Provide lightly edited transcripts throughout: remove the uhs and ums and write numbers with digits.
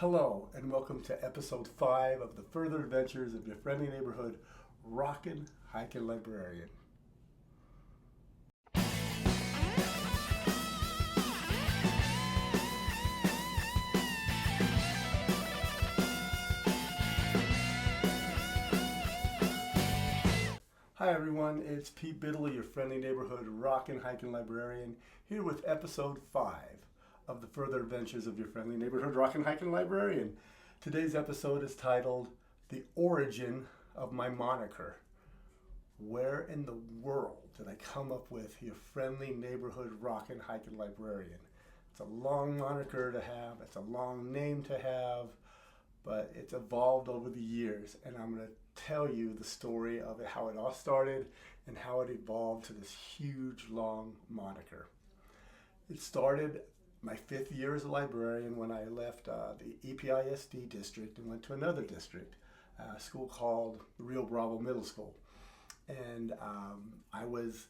Hello, and welcome to episode 5 of the further adventures of your friendly neighborhood Rockin' Hikin' Librarian. Hi everyone, it's Pete Biddle, your friendly neighborhood Rockin' Hikin' Librarian, here with episode 5 of the further adventures of your friendly neighborhood Rockin' Hikin' Librarian. Today's episode is titled The Origin of My Moniker. Where in the world did I come up with your friendly neighborhood Rockin' Hikin' Librarian? It's a long moniker to have, it's a long name to have, but it's evolved over the years, and I'm going to tell you the story of it, how it all started and how it evolved to this huge long moniker. It started my 5th year as a librarian when I left the EPISD district and went to another district, a school called Rio Bravo Middle School. And I was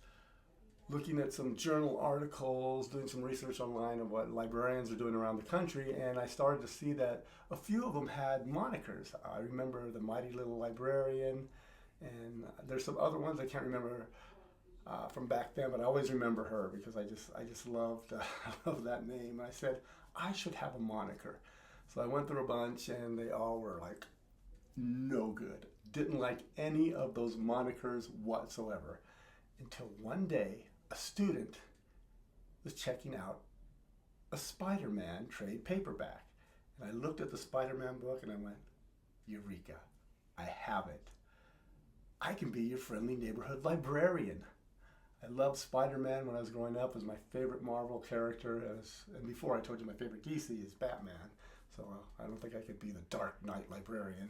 looking at some journal articles, doing some research online of what librarians are doing around the country, and I started to see that a few of them had monikers. I remember the Mighty Little Librarian, and there's some other ones I can't remember from back then, but I always remember her because I just loved loved that name. And I said I should have a moniker, so I went through a bunch, and they all were like no good. Didn't like any of those monikers whatsoever, until one day a student was checking out a Spider-Man trade paperback, and I looked at the Spider-Man book and I went, Eureka, I have it. I can be your friendly neighborhood librarian. I loved Spider-Man when I was growing up. It was my favorite Marvel character, and before I told you my favorite DC is Batman, so I don't think I could be the Dark Knight librarian.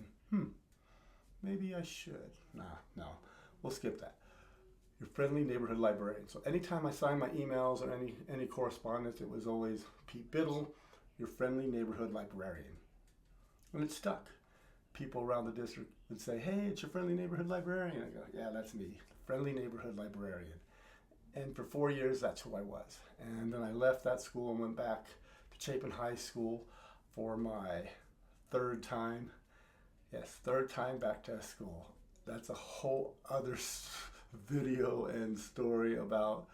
Maybe I should. No, we'll skip that. Your friendly neighborhood librarian. So anytime I signed my emails or any correspondence, it was always Pete Biddle, your friendly neighborhood librarian. And it stuck. People around the district would say, hey, it's your friendly neighborhood librarian. I go, yeah, that's me, friendly neighborhood librarian. And for 4 years, that's who I was. And then I left that school and went back to Chapin High School for my third time. Yes, third time back to school. That's a whole other video and story about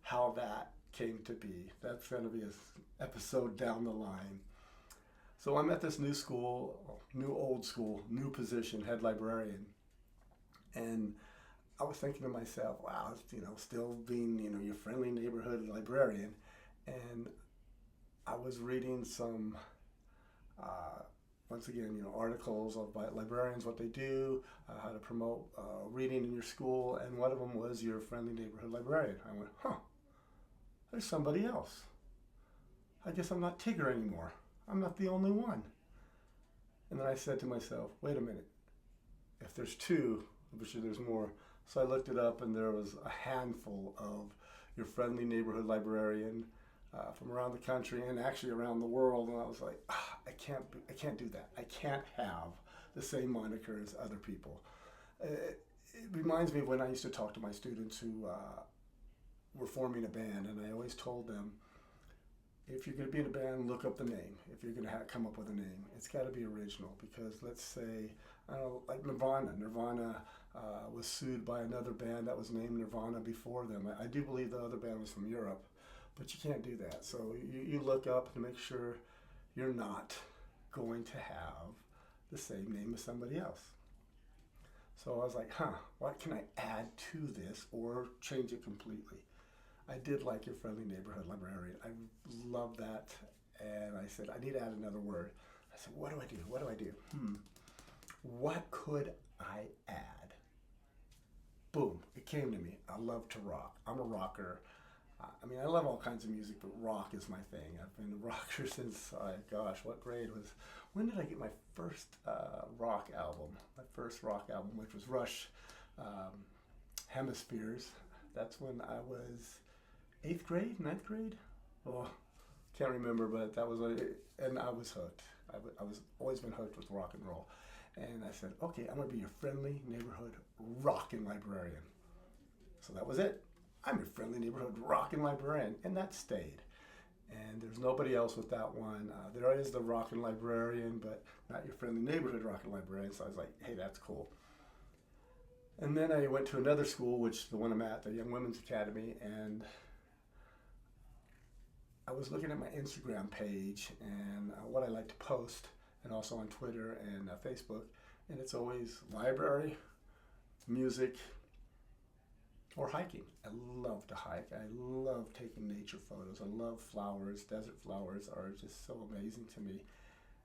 how that came to be. That's going to be an episode down the line. So I'm at this new school, new old school, new position, head librarian. And I was thinking to myself, wow, still being, your friendly neighborhood librarian. And I was reading some, once again, articles about librarians, what they do, how to promote reading in your school. And one of them was your friendly neighborhood librarian. I went, there's somebody else. I guess I'm not Tigger anymore. I'm not the only one. And then I said to myself, wait a minute. If there's two, I'm sure there's more. So I looked it up, and there was a handful of your friendly neighborhood librarian from around the country and actually around the world. And I was like, I can't do that. I can't have the same moniker as other people. It reminds me of when I used to talk to my students who were forming a band, and I always told them, if you're going to be in a band, look up the name. If you're going to come up with a name, it's got to be original, because let's say, like Nirvana. Nirvana was sued by another band that was named Nirvana before them. I do believe the other band was from Europe, but you can't do that. So you look up to make sure you're not going to have the same name as somebody else. So I was like, what can I add to this or change it completely? I did like your friendly neighborhood librarian. I love that. And I said, I need to add another word. I said, what do I do? What could I add? Boom, it came to me. I love to rock. I'm a rocker. I love all kinds of music, but rock is my thing. I've been a rocker since, when did I get my first rock album? My first rock album, which was Rush, Hemispheres. That's when I was 8th grade, 9th grade? Oh, can't remember, but that was and I was hooked. I was always been hooked with rock and roll. And I said, okay, I'm going to be your friendly neighborhood rockin' librarian. So that was it. I'm your friendly neighborhood rockin' librarian, and that stayed. And there's nobody else with that one. There is the Rockin Librarian, but not your friendly neighborhood Rockin Librarian. So I was like, hey, that's cool. And then I went to another school, which the one I'm at, the Young Women's Academy, and I was looking at my Instagram page and what I like to post, and also on Twitter and Facebook, and it's always library, music, or hiking. I love to hike. I love taking nature photos. I love flowers. Desert flowers are just so amazing to me.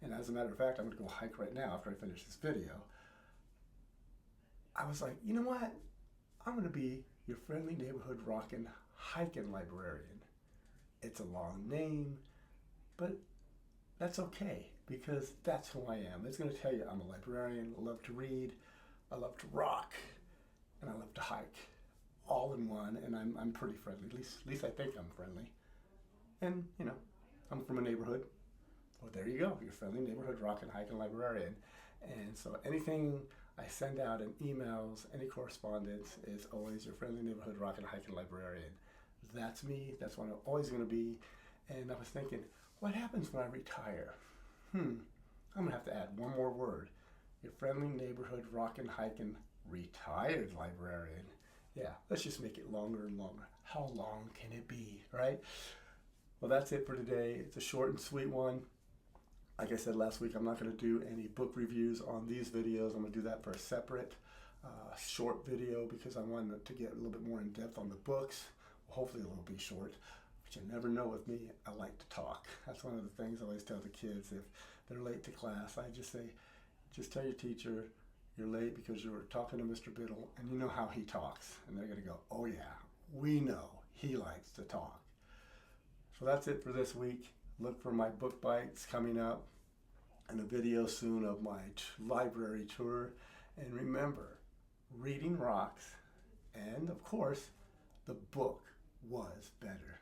And as a matter of fact, I'm going to go hike right now after I finish this video. I was like, you know what? I'm going to be your friendly neighborhood rockin' hiking librarian. It's a long name, but that's okay because that's who I am. It's going to tell you I'm a librarian. I love to read. I love to rock. And I love to hike. All in one, and I'm pretty friendly. At least I think I'm friendly. And you know, I'm from a neighborhood. Well, there you go. Your friendly neighborhood rockin' hiking librarian. And so anything I send out in emails, any correspondence is always your friendly neighborhood rockin' hiking librarian. That's me. That's what I'm always going to be. And I was thinking, what happens when I retire? I'm gonna have to add one more word. Your friendly neighborhood rockin' hiking retired librarian. Yeah, let's just make it longer and longer. How long can it be, right? Well, that's it for today. It's a short and sweet one. Like I said last week, I'm not going to do any book reviews on these videos. I'm going to do that for a separate short video because I wanted to get a little bit more in depth on the books. Hopefully it'll be short, but you never know with me. I like to talk. That's one of the things I always tell the kids. If they're late to class, I just say, just tell your teacher, you're late because you were talking to Mr. Biddle, and you know how he talks. And they're going to go, oh yeah, we know he likes to talk. So that's it for this week. Look for my book bites coming up and a video soon of my library tour. And remember, reading rocks, and of course, the book was better.